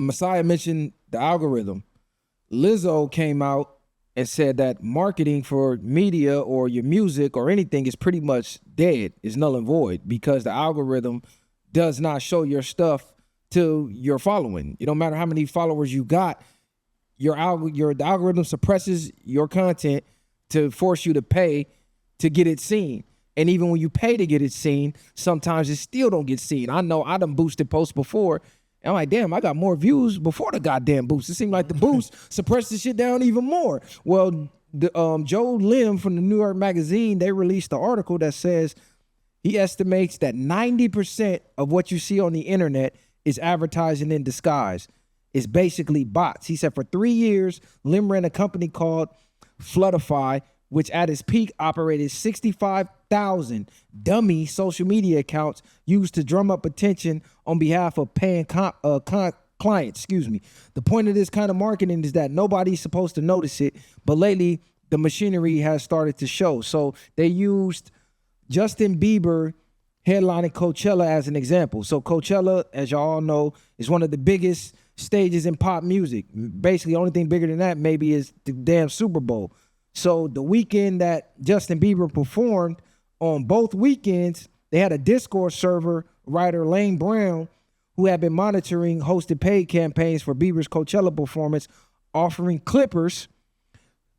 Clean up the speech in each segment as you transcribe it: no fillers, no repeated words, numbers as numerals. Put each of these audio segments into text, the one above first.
Messiah mentioned the algorithm. Lizzo came out and said that marketing for media or your music or anything is pretty much dead, is null and void, because the algorithm does not show your stuff to your following. It don't matter how many followers you got, the algorithm suppresses your content to force you to pay to get it seen. And even when you pay to get it seen, sometimes it still don't get seen. I know I done boosted posts before, and I'm like, damn, I got more views before the goddamn boost. It seemed like the boost suppressed the shit down even more. Well, Joe Lim from the New York Magazine, they released an article that says he estimates that 90% of what you see on the internet is advertising in disguise. It's basically bots. He said for 3 years, Lim ran a company called Floodify, which at its peak operated 65,000 dummy social media accounts used to drum up attention on behalf of paying clients. The point of this kind of marketing is that nobody's supposed to notice it, but lately the machinery has started to show. So they used Justin Bieber headlining Coachella as an example. So Coachella, as y'all all know, is one of the biggest stages in pop music. Basically, the only thing bigger than that maybe is the damn Super Bowl. So the weekend that Justin Bieber performed, on both weekends, they had a Discord server writer, Lane Brown, who had been monitoring hosted paid campaigns for Bieber's Coachella performance, offering clippers,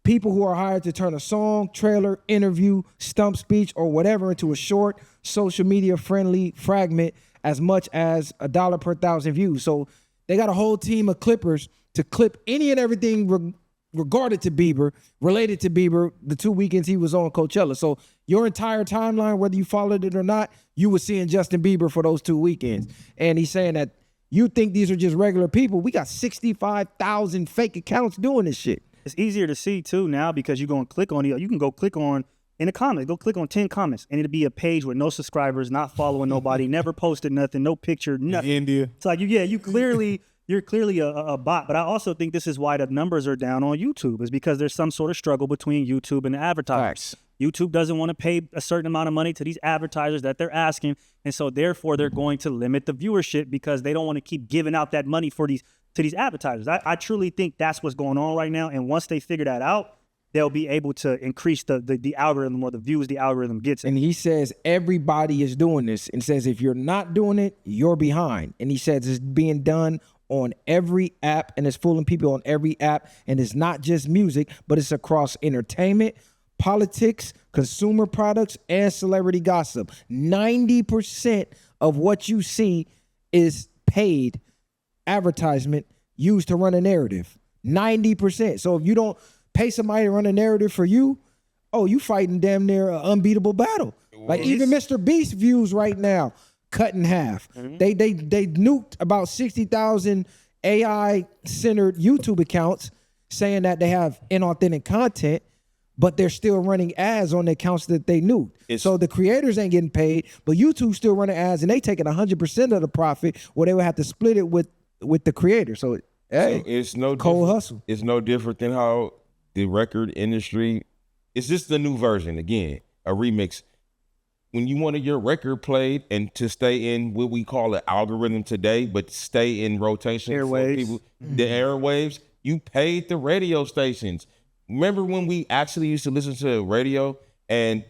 people who are hired to turn a song, trailer, interview, stump speech, or whatever into a short, social media friendly fragment as much as $1 per 1,000 views. So they got a whole team of clippers to clip any and everything regarded to Bieber, related to Bieber, the 2 weekends he was on Coachella. So your entire timeline, whether you followed it or not, you were seeing Justin Bieber for those 2 weekends. And he's saying that you think these are just regular people. We got 65,000 fake accounts doing this shit. It's easier to see too now because you go and click on it. You can go click on in the comments, go click on 10 comments, and it'll be a page with no subscribers, not following nobody, never posted nothing, no picture, nothing. India. It's like, you're clearly a bot. But I also think this is why the numbers are down on YouTube, is because there's some sort of struggle between YouTube and the advertisers. YouTube doesn't want to pay a certain amount of money to these advertisers that they're asking, and so therefore they're going to limit the viewership because they don't want to keep giving out that money to these advertisers. I truly think that's what's going on right now, and once they figure that out, they'll be able to increase the algorithm or the views the algorithm gets. And he says everybody is doing this, and says if you're not doing it, you're behind. And he says it's being done on every app, and it's fooling people on every app, and it's not just music, but it's across entertainment, politics, consumer products, and celebrity gossip. 90% of what you see is paid advertisement used to run a narrative. 90%. So if you don't pay somebody to run a narrative for you, oh, you fighting damn near an unbeatable battle. Like even Mr. Beast views right now cut in half. Mm-hmm. They nuked about 60,000 AI-centered YouTube accounts, saying that they have inauthentic content, but they're still running ads on the accounts that they nuked. So the creators ain't getting paid, but YouTube's still running ads, and they taking 100% of the profit, where they would have to split it with the creator. So hey, it's no cold hustle. It's no different than how the record industry, it's just the new version, again, a remix. When you wanted your record played and to stay in what we call an algorithm today, but stay in rotation airwaves. For people, the airwaves, you paid the radio stations. Remember when we actually used to listen to radio, and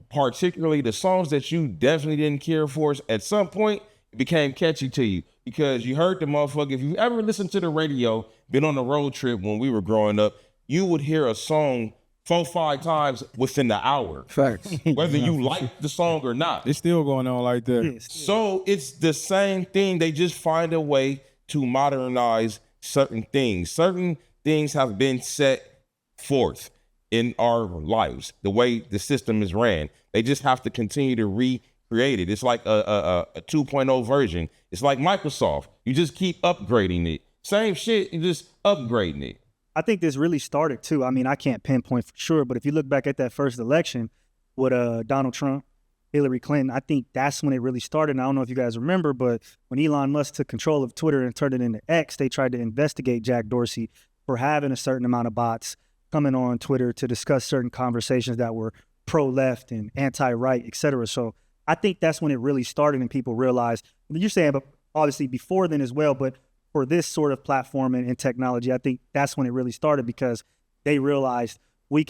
particularly the songs that you definitely didn't care for, at some point it became catchy to you because you heard the motherfucker. If you ever listened to the radio, been on a road trip when we were growing up, you would hear a song 4-5 times within the hour. Facts. Whether you like the song or not. It's still going on like that. So it's the same thing. They just find a way to modernize certain things. Certain things have been set forth in our lives, the way the system is ran. They just have to continue to recreate it. It's like a 2.0 version. It's like Microsoft. You just keep upgrading it. Same shit, you just upgrading it. I think this really started too. I mean, I can't pinpoint for sure, but if you look back at that first election with Donald Trump, Hillary Clinton, I think that's when it really started. And I don't know if you guys remember, but when Elon Musk took control of Twitter and turned it into X, they tried to investigate Jack Dorsey for having a certain amount of bots coming on Twitter to discuss certain conversations that were pro-left and anti-right, et cetera. So I think that's when it really started and people realized, you're saying, but obviously before then as well, but for this sort of platform and technology, I think that's when it really started, because they realized we're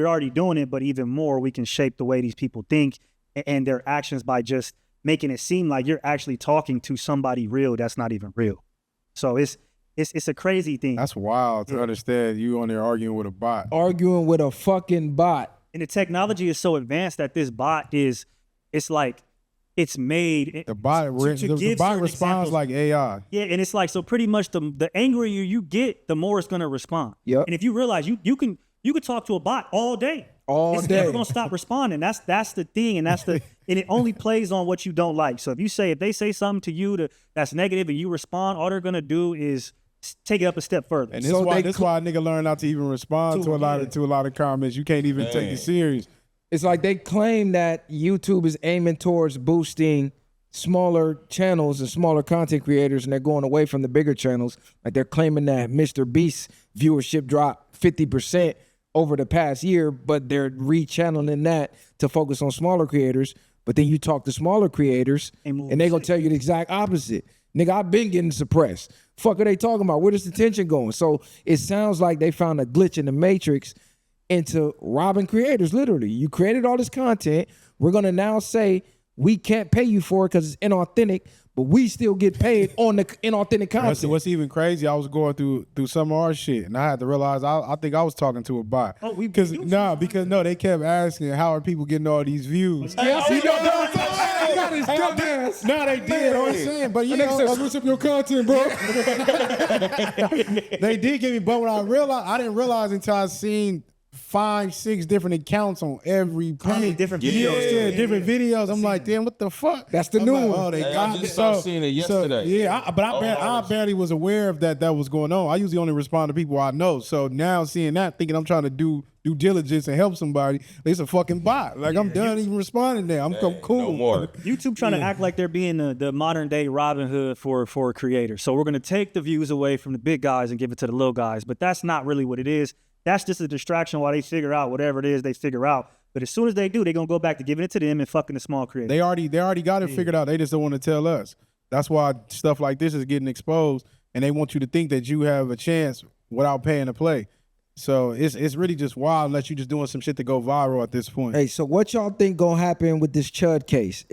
already doing it, but even more, we can shape the way these people think and their actions by just making it seem like you're actually talking to somebody real that's not even real. So it's a crazy thing. That's wild to understand you on there arguing with a bot. Arguing with a fucking bot. And the technology is so advanced that this bot it's made. The bot, the bot responds like AI. Yeah, and it's like, so pretty much the angrier you get, the more it's gonna respond. Yep. And if you realize you can talk to a bot all day. It's never gonna stop responding. That's the thing, and and it only plays on what you don't like. So if they say something to you that's negative and you respond, all they're gonna do is take it up a step further. And this is why a nigga learn not to even respond to a lot of comments. You can't even take it serious. It's like they claim that YouTube is aiming towards boosting smaller channels and smaller content creators, and they're going away from the bigger channels. Like they're claiming that Mr. Beast's viewership dropped 50% over the past year, but they're rechanneling that to focus on smaller creators. But then you talk to smaller creators and they're gonna tell you the exact opposite. Nigga, I've been getting suppressed. Fuck are they talking about? Where does the tension going? So it sounds like they found a glitch in the matrix into robbing creators, literally. You created all this content. We're going to now say we can't pay you for it because it's inauthentic, but we still get paid on the inauthentic content. What's even crazy, I was going through some of our shit, and I had to realize I think I was talking to a bot. Because they kept asking, how are people getting all these views? Yeah, I see No, they did. I'm saying, but you know, switch up your content, bro. they did give me. But when I didn't realize until I seen 5-6 different accounts on every page. Different videos. Yeah, different videos. I'm like, damn, what the fuck? That's the new one. Oh, they got I just started seeing it yesterday. I barely was aware of that was going on. I usually only respond to people I know. So now seeing that, thinking I'm trying to do due diligence and help somebody, it's a fucking bot. Like I'm done even responding there. I'm cool. No more. YouTube trying to act like they're being the modern day Robin Hood for creators. So we're gonna take the views away from the big guys and give it to the little guys. But that's not really what it is. That's just a distraction while they figure out whatever it is they figure out. But as soon as they do, they're going to go back to giving it to them and fucking the small creators. They already got it figured out. They just don't want to tell us. That's why stuff like this is getting exposed, and they want you to think that you have a chance without paying to play. So it's really just wild unless you just doing some shit to go viral at this point. Hey, so what y'all think going to happen with this Chud case?